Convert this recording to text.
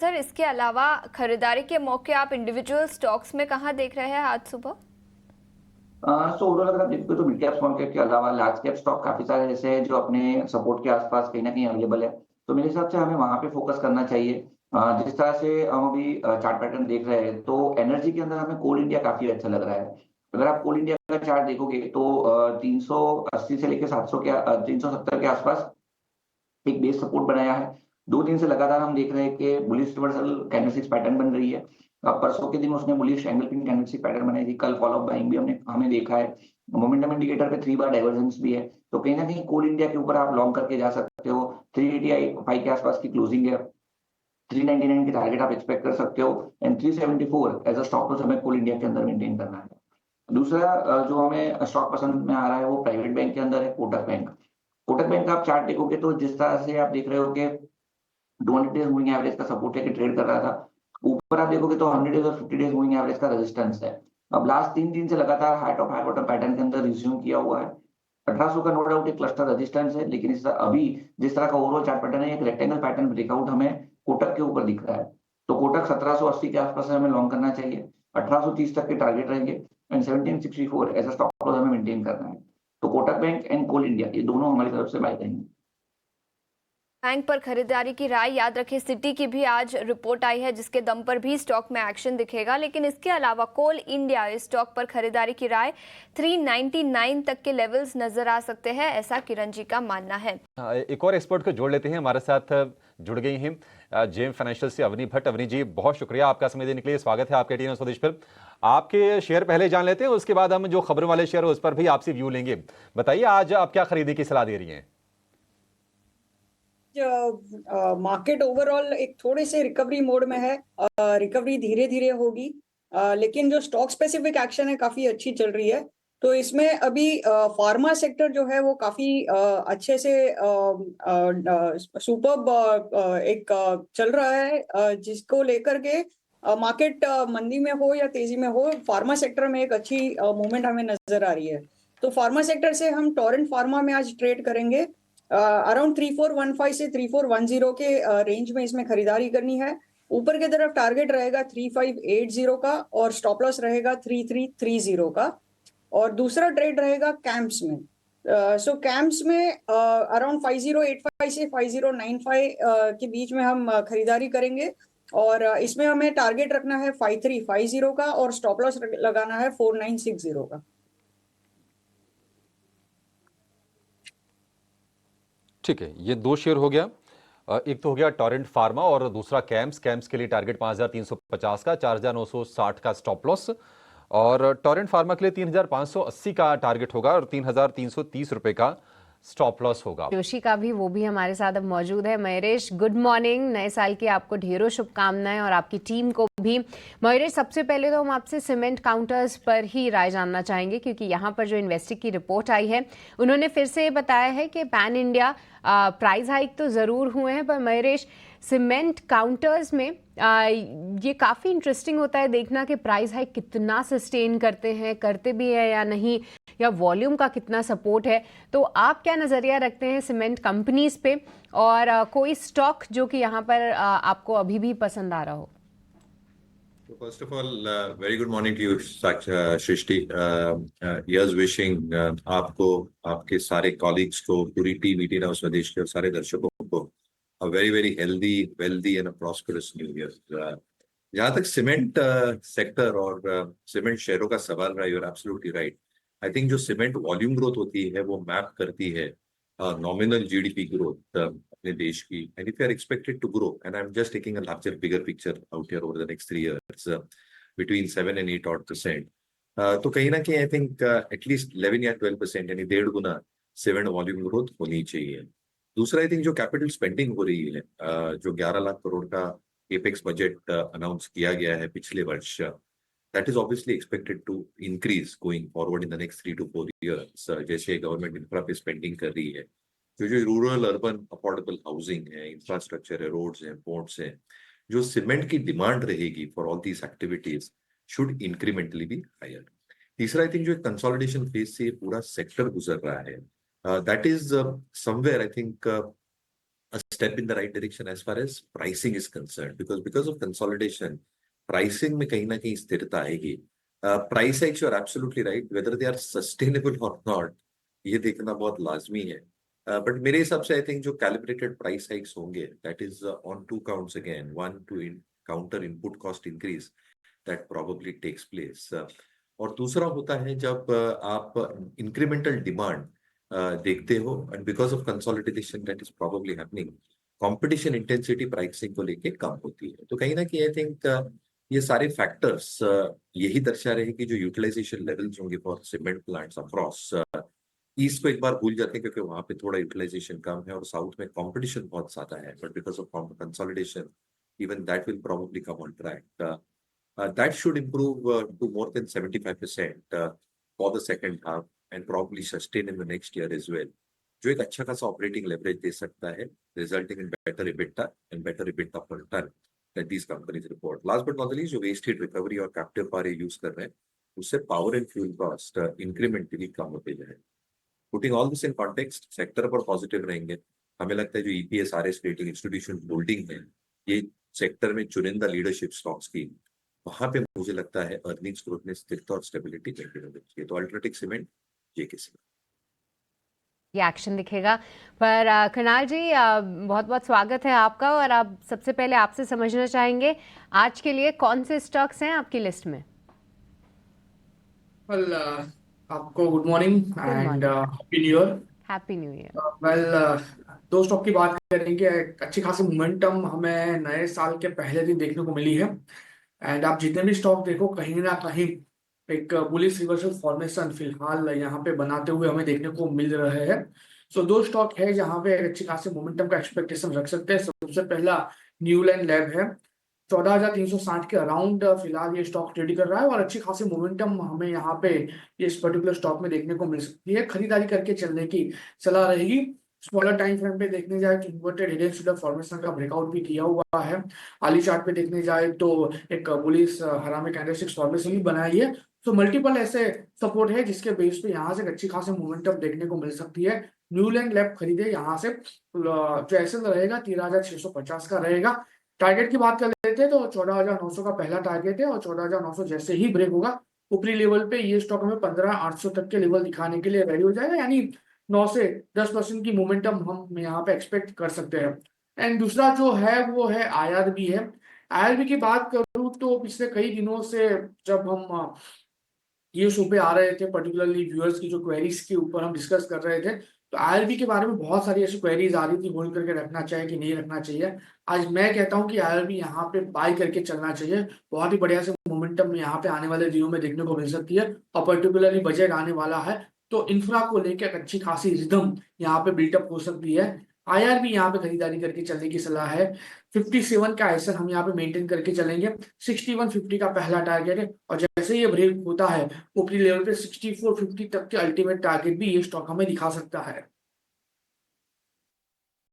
Sir, इसके अलावा खरीदारी के मौके आप इंडिविजुअल स्टॉक्स में कहाँ देख रहे हैं आज सुबह? सो ओवरऑल अगर आप देखोगे तो मिड कैप स्मॉल कैप के अलावा लार्ज कैप स्टॉक काफी सारे ऐसे हैं जो अपने सपोर्ट के आसपास कहीं ना कहीं अवेलेबल है। तो मेरे हिसाब से हमें वहां पे फोकस करना चाहिए। जिस तरह से हम अभी चार्ट पैटर्न देख रहे हैं तो एनर्जी के अंदर हमें कोल इंडिया काफी अच्छा लग रहा है। अगर आप कोल इंडिया का चार्ट देखोगे तो 380 से लेकर 700 के 370 के आसपास एक बेस सपोर्ट बनाया है। 2 दिन से लगातार हम देख रहे हैं कि बुलिश रिवर्सल कैंडलस्टिक्स पैटर्न बन रही है। परसों के दिन उसने bullish angle pin candlestick pattern बनाई थी। कल फॉलो अप बाइंग भी हमें देखा है। मोमेंटम इंडिकेटर पे 3 बार डाइवर्जेंस भी है। तो कहीं न कहीं कोल इंडिया के ऊपर आप लॉन्ग करके जा सकते हो। 385 के आसपास की क्लोजिंग है। 399 की टारगेट आप एक्सपेक्ट कर सकते हो and 374 as a stop loss हमें कोल इंडिया के अंदर मेंटेन करना है। दूसरा जो हमें स्टॉक पसंद में आ रहा है वो प्राइवेट बैंक के अंदर है कोटक बैंक। कोटक बैंक का आप चार्ट देखोगे तो जिस तरह से आप देख रहे हो कि 200 डेज मूविंग एवरेज का सपोर्ट लेके ट्रेड कर रहा था। ऊपर आप देखोगे तो 100 डेज और 50 डेज मूविंग एवरेज का रेजिस्टेंस है। अब लास्ट 3 दिन से लगातार high top high bottom pattern के अंदर रिज्यूम किया हुआ है। 1800 का नो डाउट एक क्लस्टर रेजिस्टेंस है, लेकिन इस अभी जिस तरह का ओवरऑल चार्ट पैटर्न है, एक रेक्टेंगल पैटर्न ब्रेकआउट हमें कोटक के ऊपर दिख रहा है। तो कोटक 1780 के आसपास हमें लॉन्ग करना चाहिए। 1830 तक के टारगेट रहेंगे and 1764 as a stop loss हमें मेंटेन करना है। तो Kotak bank and Coal India ये दोनों हमारी तरफ से बाय करेंगे। बैंक पर खरीदारी की राय याद रखें, सिटी की भी आज रिपोर्ट आई है जिसके दम पर भी स्टॉक में एक्शन दिखेगा। लेकिन इसके अलावा कोल इंडिया इस स्टॉक पर खरीदारी की राय 399 तक के लेवल्स नजर आ सकते हैं, ऐसा किरण जी का मानना है। एक और एक्सपर्ट को जोड़ लेते हैं, हमारे साथ जुड़ गई हैं जेम फाइनेंशियल से अवनी भट्ट। अवनी जी, बहुत शुक्रिया आपका समय देने के लिए। स्वागत है आपके टीवी स्वदेश पर। आपके शेयर पहले जान लेते हैं, उसके बाद हम जो खबरों वाले शेयर उस पर भी आपसे व्यू लेंगे। बताइए आज आप क्या खरीदी की सलाह दे रही हैं? मार्केट ओवरऑल एक थोड़े से रिकवरी मोड में है। रिकवरी धीरे धीरे होगी, लेकिन जो स्टॉक स्पेसिफिक एक्शन है काफी अच्छी चल रही है। तो इसमें अभी फार्मा सेक्टर जो है वो काफी अच्छे से सुपर एक चल रहा है, जिसको लेकर के मार्केट मंदी में हो या तेजी में हो, फार्मा सेक्टर में एक अच्छी मूवमेंट हमें नजर आ रही है। तो फार्मा सेक्टर से हम टोरेंट फार्मा में आज ट्रेड करेंगे। अराउंड 3415 से 3410 के रेंज में इसमें खरीदारी करनी है। ऊपर की तरफ टारगेट रहेगा 3580 का और स्टॉप लॉस रहेगा 3330 का। और दूसरा ट्रेड रहेगा कैंप्स में। सो कैंप्स में अराउंड 5085 से 5095 के बीच में हम खरीदारी करेंगे। और इसमें हमें टारगेट रखना है 5350 का और स्टॉप लॉस लगाना है 4960 का। ठीक है, ये दो शेयर हो गया। एक तो हो गया टोरेंट फार्मा और दूसरा कैम्स। कैम्स के लिए टारगेट 5350 का, 4960 का स्टॉप लॉस। और टोरेंट फार्मा के लिए 3580 का टारगेट होगा और 3330 रुपए का स्टॉप लॉस होगा। जोशी का भी, वो भी हमारे साथ अब मौजूद है। Mayuresh, good morning. नए साल की आपको ढेरों शुभकामनाएं और आपकी टीम को भी। मयूरेश, सबसे पहले तो हम आपसे सीमेंट काउंटर्स पर ही राय जानना चाहेंगे, क्योंकि यहाँ पर जो इन्वेस्टिक की रिपोर्ट आई है उन्होंने फिर से ये बताया है कि पैन इंडिया प्राइस हाइक तो ज़रूर हुए हैं, पर मयूरेश, सीमेंट काउंटर्स में ये काफ़ी इंटरेस्टिंग होता है देखना कि प्राइस हाइक कितना सस्टेन करते हैं, करते भी है या नहीं, या वॉल्यूम का कितना सपोर्ट है। तो आप क्या नज़रिया रखते हैं सीमेंट कंपनीज पे, और कोई स्टॉक जो कि यहाँ पर आपको अभी भी पसंद आ रहा हो? First of all, very good morning to you, Srishti. Years wishing आपको, आपके सारे कॉलीग्स को, पूरी टीम ईटी नाउ स्वदेश के और सारे दर्शकों को a very very healthy, wealthy and a prosperous new year। जहाँ तक सीमेंट सेक्टर और सीमेंट शेयरों का सवाल रहा, you're absolutely right। I think जो सीमेंट वॉल्यूम ग्रोथ होती है वो मैप करती है नॉमिनल जीडीपी ग्रोथ अपने देश की। And if you are expected to grow, and I am just taking a larger bigger picture out here over the next 3 years, between 7 and 8 odd %, तो कहीं ना कहीं आई थिंक एटलीस्ट 11 या 12% यानी 1.5 गुना cement volume growth होनी चाहिए। दूसरा, आई think जो कैपिटल स्पेंडिंग हो रही है, जो 11 लाख करोड़ का एपेक्स बजट अनाउंस किया गया है पिछले वर्ष, that is obviously expected to increase going forward in the next 3 to 4 years। जैसे गवर्नमेंट इंफ्रा पे स्पेंडिंग कर रही है, जो रूरल अर्बन अफोर्डेबल हाउसिंग है, इंफ्रास्ट्रक्चर है, रोड्स हैं, पोर्ट्स हैं, जो सीमेंट की डिमांड रहेगी for all these activities should incrementally be higher. तीसरा, आई थिंक जो कंसोलिडेशन फेज से पूरा सेक्टर गुजर रहा है, that is somewhere I think a step in the right direction as far as pricing is concerned, because of consolidation, pricing में कहीं ना कहीं स्थिरता आएगी. Price hikes, you are absolutely right. Whether they are sustainable or not, ये देखना बहुत लाजमी है. But मेरे हिसाब से I think जो calibrated price hikes होंगे, that is on two counts again. One, to counter input cost increase that probably takes place. और दूसरा होता है जब आप incremental demand देखते हो, and because of consolidation that is probably happening, competition intensity pricing को लेके कम होती है. तो कहीं ना कहीं I think ये सारे फैक्टर्स यही दर्शा रहे हैं कि जो यूटिलाइजेशन लेवल्स होंगे for cement plants across east को एक बार भूल जाते हैं क्योंकि वहां पे थोड़ा यूटिलाइजेशन कम है और साउथ में कंपटीशन बहुत ज्यादा है, but because of consolidation even that will probably come on track. That should improve to more than 75% for the second half and probably sustain in the next year as well. जो एक अच्छा खासा operating leverage दे सकता है, resulting in better EBITDA and better EBITDA per ton that these companies report. Last but not the least, जो waste heat recovery और captive power use कर रहे हैं, उससे power and fuel cost incrementally कम होते जाए. Putting all this in context, sector पर पॉजिटिव रहेंगे. हमें लगता है जो EPS RS rating institution holding है, ये सेक्टर में चुनिंदा लीडरशिप स्टॉक्स की, वहां पे मुझे लगता है अर्निंग्स ग्रोथ में स्थिरता और स्टेबिलिटी मेंटेन होनी चाहिए. तो अल्ट्राटेक सीमेंट, JK सीमेंट, ये एक्शन दिखेगा. पर कुणाल जी, बहुत बहुत स्वागत है आपका. और आप सबसे पहले आपसे समझना चाहेंगे आज के लिए कौन से स्टॉक्स हैं आपकी लिस्ट में. वेल आपको good morning and happy new year. Happy new year. Well दो स्टॉक की बात करेंगे. एक अच्छी खासी मोमेंटम हमें नए साल के पहले दिन देखने को मिली है. एंड आप जितने भी स्टॉक देखो, कहीं ना कहीं एक बुलिश रिवर्सल फॉर्मेशन फिलहाल यहाँ पे बनाते हुए हमें देखने को मिल रहे हैं. सो दो स्टॉक है जहाँ पे एक अच्छी खासी मोमेंटम का एक्सपेक्टेशन रख सकते हैं. सबसे पहला न्यूलैंड लैब है. 14,360 के अराउंड फिलहाल ये स्टॉक ट्रेड कर रहा है और अच्छी खासी मोमेंटम हमें यहाँ पे इस पर्टिकुलर स्टॉक में देखने को मिल सकती है. खरीदारी करके चलने की सलाह रहेगी. स्मॉलर टाइम फ्रेम पे देखने जाए तो inverted head and shoulder formation का ब्रेकआउट भी किया हुआ है. आली चार्ट पे देखने जाए तो एक बुलिश हरामे कैंडलस्टिक फॉर्मेशन भी बनाई है. तो मल्टीपल ऐसे सपोर्ट है जिसके बेस पे यहाँ से अच्छी खासी मोमेंटम देखने को मिल सकती है. न्यूलैंड लैब खरीदे यहाँ से. जो एसएल रहेगा 13,650 का रहेगा. टारगेट की बात कर लेते हैं तो 14,900 का पहला टारगेट है और 14,900 जैसे ही ब्रेक होगा ऊपरी लेवल पे ये स्टॉक हमें 15,800 तक के लेवल दिखाने के लिए रेडी हो जाएगा. यानी 9 से 10% की मोमेंटम हम यहाँ पे एक्सपेक्ट कर सकते हैं. एंड दूसरा जो है वो है IRB है. IRB की बात करूँ तो पिछले कई दिनों से जब हम ये शो पे आ रहे थे, पर्टिकुलरली व्यूअर्स की जो क्वेरीज के ऊपर हम डिस्कस कर रहे थे, तो IRB के बारे में बहुत सारी ऐसी क्वेरीज आ रही थी, होल्ड करके रखना चाहिए कि नहीं रखना चाहिए. आज मैं कहता हूं कि IRB यहाँ पे बाय करके चलना चाहिए. बहुत ही बढ़िया से मोमेंटम यहाँ पे आने वाले दिनों में देखने को मिल सकती है और पर्टिकुलरली बजट आने वाला है तो इंफ्रा को लेकर अच्छी खासी रिदम यहाँ पे बिल्टअप हो सकती है. IRB यहाँ पे खरीदारी करके चलने की सलाह है. 57 का आइसर हम यहाँ पे मेंटेन करके चलेंगे. 6150 का पहला टारगेट है और जैसे ये ब्रेक होता है ऊपरी लेवल पे 6450 तक के अल्टीमेट टारगेट भी ये स्टॉक हमें दिखा सकता है.